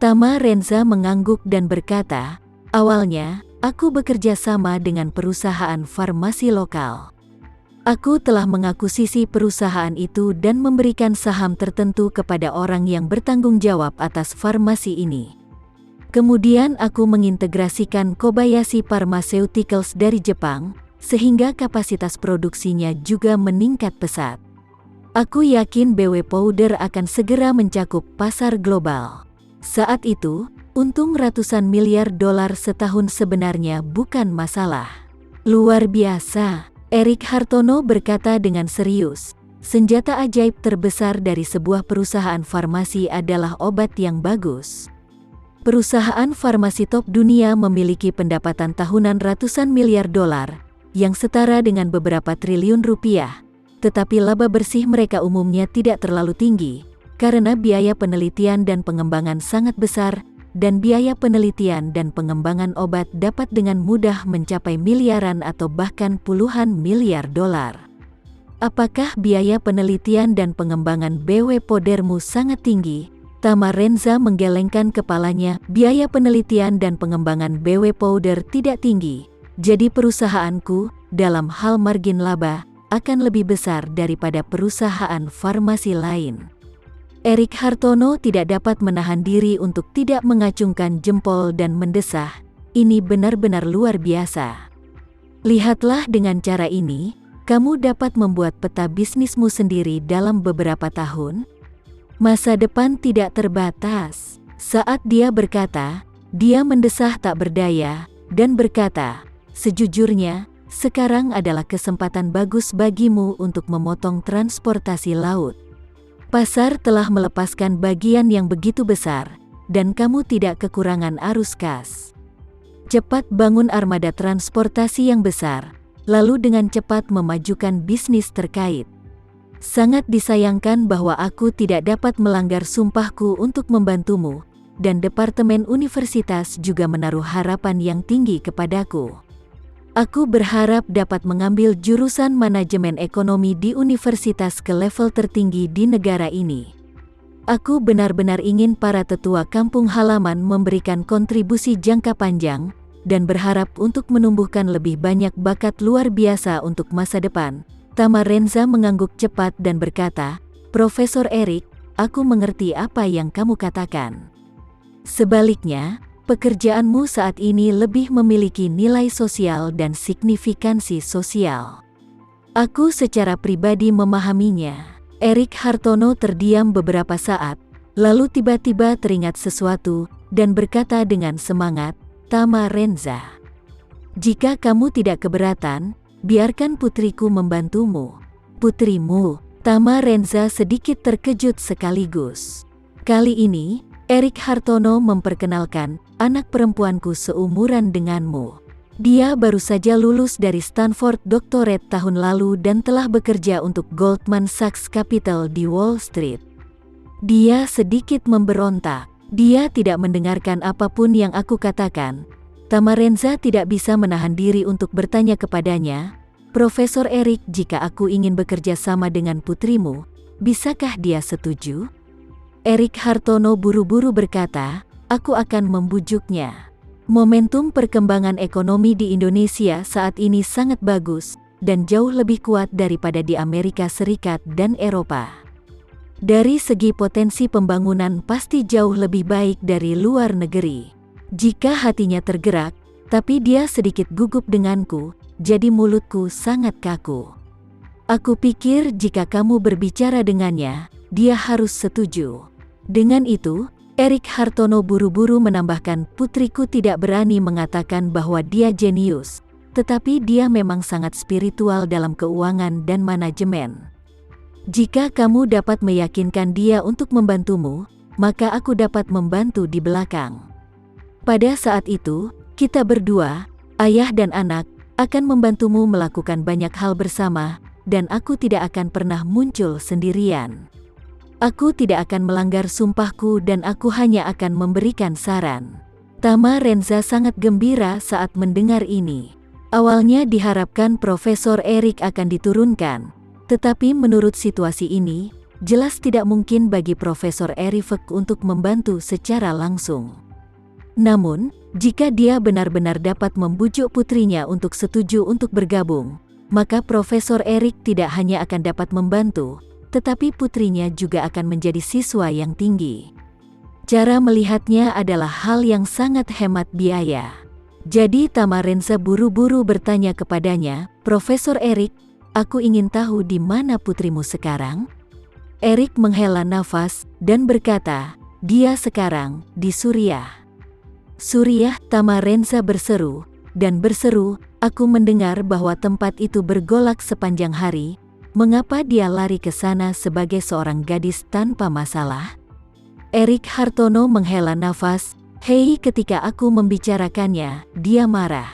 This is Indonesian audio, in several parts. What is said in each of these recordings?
Tama Renza mengangguk dan berkata, awalnya, aku bekerja sama dengan perusahaan farmasi lokal. Aku telah mengakuisisi perusahaan itu dan memberikan saham tertentu kepada orang yang bertanggung jawab atas farmasi ini. Kemudian aku mengintegrasikan Kobayashi Pharmaceuticals dari Jepang, sehingga kapasitas produksinya juga meningkat pesat. Aku yakin BW Powder akan segera mencakup pasar global. Saat itu, untung ratusan miliar dolar setahun sebenarnya bukan masalah. Luar biasa, Erik Hartono berkata dengan serius. Senjata ajaib terbesar dari sebuah perusahaan farmasi adalah obat yang bagus. Perusahaan farmasi top dunia memiliki pendapatan tahunan ratusan miliar dolar, yang setara dengan beberapa triliun rupiah. Tetapi laba bersih mereka umumnya tidak terlalu tinggi, karena biaya penelitian dan pengembangan sangat besar, dan biaya penelitian dan pengembangan obat dapat dengan mudah mencapai miliaran atau bahkan puluhan miliar dolar. Apakah biaya penelitian dan pengembangan BW Powdermu sangat tinggi? Tama Renza menggelengkan kepalanya. Biaya penelitian dan pengembangan BW Powder tidak tinggi, jadi perusahaanku, dalam hal margin laba, akan lebih besar daripada perusahaan farmasi lain. Erik Hartono tidak dapat menahan diri untuk tidak mengacungkan jempol dan mendesah, ini benar-benar luar biasa. Lihatlah, dengan cara ini, kamu dapat membuat peta bisnismu sendiri dalam beberapa tahun. Masa depan tidak terbatas. Saat dia berkata, dia mendesah tak berdaya, dan berkata, sejujurnya, sekarang adalah kesempatan bagus bagimu untuk memotong transportasi laut. Pasar telah melepaskan bagian yang begitu besar, dan kamu tidak kekurangan arus kas. Cepat bangun armada transportasi yang besar, lalu dengan cepat memajukan bisnis terkait. Sangat disayangkan bahwa aku tidak dapat melanggar sumpahku untuk membantumu, dan Departemen Universitas juga menaruh harapan yang tinggi kepadaku. Aku berharap dapat mengambil jurusan manajemen ekonomi di universitas ke level tertinggi di negara ini. Aku benar-benar ingin para tetua kampung halaman memberikan kontribusi jangka panjang, dan berharap untuk menumbuhkan lebih banyak bakat luar biasa untuk masa depan. Tama Renza mengangguk cepat dan berkata, Profesor Erik, aku mengerti apa yang kamu katakan. Sebaliknya, pekerjaanmu saat ini lebih memiliki nilai sosial dan signifikansi sosial. Aku secara pribadi memahaminya. Erik Hartono terdiam beberapa saat, lalu tiba-tiba teringat sesuatu, dan berkata dengan semangat, Tama Renza, jika kamu tidak keberatan, biarkan putriku membantumu. Putrimu? Tama Renza sedikit terkejut sekaligus. Kali ini, Erik Hartono memperkenalkan, anak perempuanku seumuran denganmu. Dia baru saja lulus dari Stanford Doctorate tahun lalu dan telah bekerja untuk Goldman Sachs Capital di Wall Street. Dia sedikit memberontak. Dia tidak mendengarkan apapun yang aku katakan. Tama Renza tidak bisa menahan diri untuk bertanya kepadanya, Profesor Erik, jika aku ingin bekerja sama dengan putrimu, bisakah dia setuju? Erik Hartono buru-buru berkata, aku akan membujuknya. Momentum perkembangan ekonomi di Indonesia saat ini sangat bagus, dan jauh lebih kuat daripada di Amerika Serikat dan Eropa. Dari segi potensi pembangunan pasti jauh lebih baik dari luar negeri. Jika hatinya tergerak, tapi dia sedikit gugup denganku, jadi mulutku sangat kaku. Aku pikir jika kamu berbicara dengannya, dia harus setuju. Dengan itu, Erik Hartono buru-buru menambahkan, putriku tidak berani mengatakan bahwa dia jenius, tetapi dia memang sangat spiritual dalam keuangan dan manajemen. Jika kamu dapat meyakinkan dia untuk membantumu, maka aku dapat membantu di belakang. Pada saat itu, kita berdua, ayah dan anak, akan membantumu melakukan banyak hal bersama, dan aku tidak akan pernah muncul sendirian. Aku tidak akan melanggar sumpahku dan aku hanya akan memberikan saran. Tama Renza sangat gembira saat mendengar ini. Awalnya diharapkan Profesor Erik akan diturunkan, tetapi menurut situasi ini, jelas tidak mungkin bagi Profesor Erik untuk membantu secara langsung. Namun, jika dia benar-benar dapat membujuk putrinya untuk setuju untuk bergabung, maka Profesor Erik tidak hanya akan dapat membantu, tetapi putrinya juga akan menjadi siswa yang tinggi. Cara melihatnya adalah hal yang sangat hemat biaya. Jadi Tamarenza buru-buru bertanya kepadanya, "Profesor Erik, aku ingin tahu di mana putrimu sekarang?" Erik menghela nafas dan berkata, "Dia sekarang di Suriah." "Suriah?" Tamarenza berseru, dan berseru, "Aku mendengar bahwa tempat itu bergolak sepanjang hari. Mengapa dia lari ke sana sebagai seorang gadis tanpa masalah?" Erik Hartono menghela nafas, "Hei, ketika aku membicarakannya, dia marah.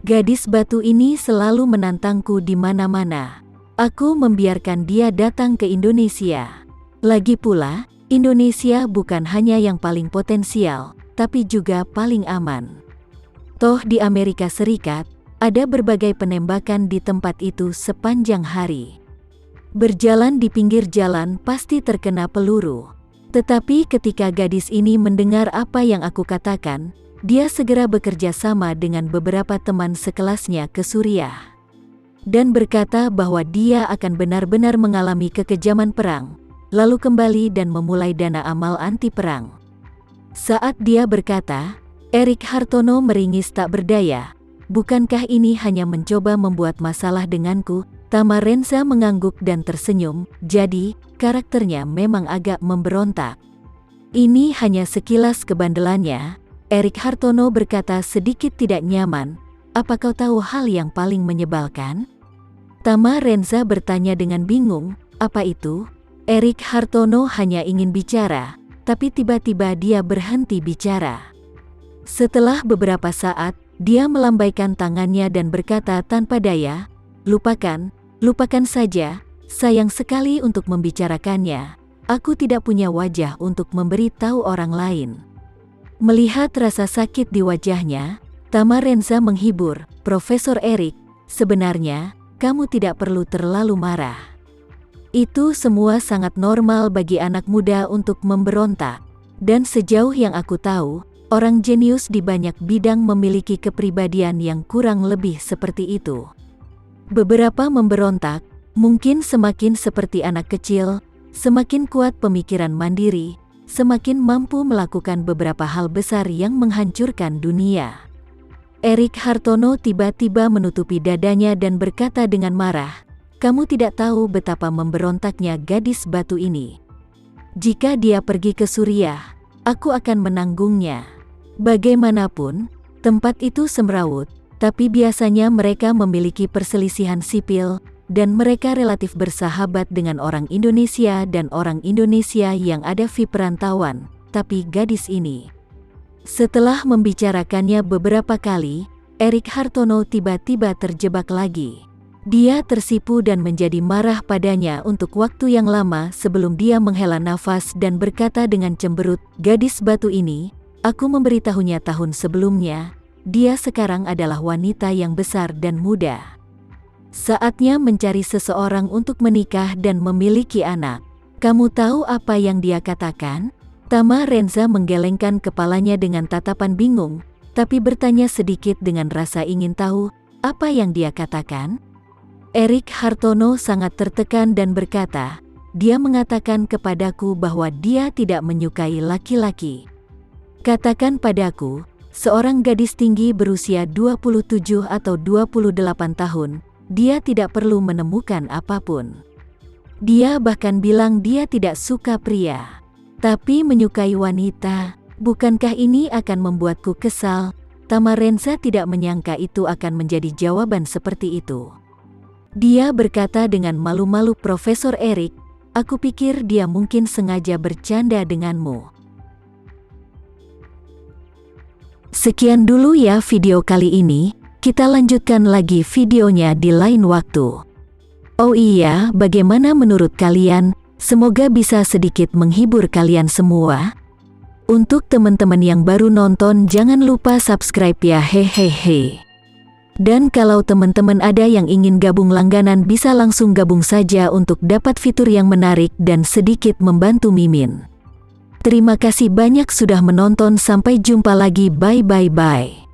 Gadis batu ini selalu menantangku di mana-mana. Aku membiarkan dia datang ke Indonesia. Lagi pula, Indonesia bukan hanya yang paling potensial, tapi juga paling aman. Toh di Amerika Serikat, ada berbagai penembakan di tempat itu sepanjang hari. Berjalan di pinggir jalan pasti terkena peluru. Tetapi ketika gadis ini mendengar apa yang aku katakan, dia segera bekerja sama dengan beberapa teman sekelasnya ke Suriah. Dan berkata bahwa dia akan benar-benar mengalami kekejaman perang, lalu kembali dan memulai dana amal anti perang." Saat dia berkata, Erik Hartono meringis tak berdaya. "Bukankah ini hanya mencoba membuat masalah denganku?" Tamarenza mengangguk dan tersenyum, "Jadi, karakternya memang agak memberontak." "Ini hanya sekilas kebandelannya," Erik Hartono berkata sedikit tidak nyaman. "Apa kau tahu hal yang paling menyebalkan?" Tamarenza bertanya dengan bingung, "Apa itu?" Erik Hartono hanya ingin bicara, tapi tiba-tiba dia berhenti bicara. Setelah beberapa saat, dia melambaikan tangannya dan berkata tanpa daya, Lupakan saja, sayang sekali untuk membicarakannya. Aku tidak punya wajah untuk memberi tahu orang lain." Melihat rasa sakit di wajahnya, Tamarenza menghibur, "Profesor Erik, sebenarnya, kamu tidak perlu terlalu marah. Itu semua sangat normal bagi anak muda untuk memberontak. Dan sejauh yang aku tahu, orang jenius di banyak bidang memiliki kepribadian yang kurang lebih seperti itu. Beberapa memberontak, mungkin semakin seperti anak kecil, semakin kuat pemikiran mandiri, semakin mampu melakukan beberapa hal besar yang menghancurkan dunia." Erik Hartono tiba-tiba menutupi dadanya dan berkata dengan marah, "Kamu tidak tahu betapa memberontaknya gadis batu ini. Jika dia pergi ke Suriah, aku akan menanggungnya. Bagaimanapun, tempat itu semrawut, tapi biasanya mereka memiliki perselisihan sipil, dan mereka relatif bersahabat dengan orang Indonesia dan orang Indonesia yang ada di perantauan, tapi gadis ini." Setelah membicarakannya beberapa kali, Erik Hartono tiba-tiba terjebak lagi. Dia tersipu dan menjadi marah padanya untuk waktu yang lama sebelum dia menghela nafas dan berkata dengan cemberut, "Gadis batu ini, aku memberitahunya tahun sebelumnya. Dia sekarang adalah wanita yang besar dan muda. Saatnya mencari seseorang untuk menikah dan memiliki anak." "Kamu tahu apa yang dia katakan?" Tamarenza menggelengkan kepalanya dengan tatapan bingung, tapi bertanya sedikit dengan rasa ingin tahu, "Apa yang dia katakan?" Erik Hartono sangat tertekan dan berkata, "Dia mengatakan kepadaku bahwa dia tidak menyukai laki-laki. Katakan padaku, seorang gadis tinggi berusia 27 atau 28 tahun, dia tidak perlu menemukan apapun. Dia bahkan bilang dia tidak suka pria, tapi menyukai wanita. Bukankah ini akan membuatku kesal?" Tamarenza tidak menyangka itu akan menjadi jawaban seperti itu. Dia berkata dengan malu-malu, "Profesor Erik, aku pikir dia mungkin sengaja bercanda denganmu." Sekian dulu ya video kali ini, kita lanjutkan lagi videonya di lain waktu. Oh iya, bagaimana menurut kalian? Semoga bisa sedikit menghibur kalian semua. Untuk teman-teman yang baru nonton, jangan lupa subscribe ya, hehehe. Dan kalau teman-teman ada yang ingin gabung langganan bisa langsung gabung saja untuk dapat fitur yang menarik dan sedikit membantu Mimin. Terima kasih banyak sudah menonton, sampai jumpa lagi, bye.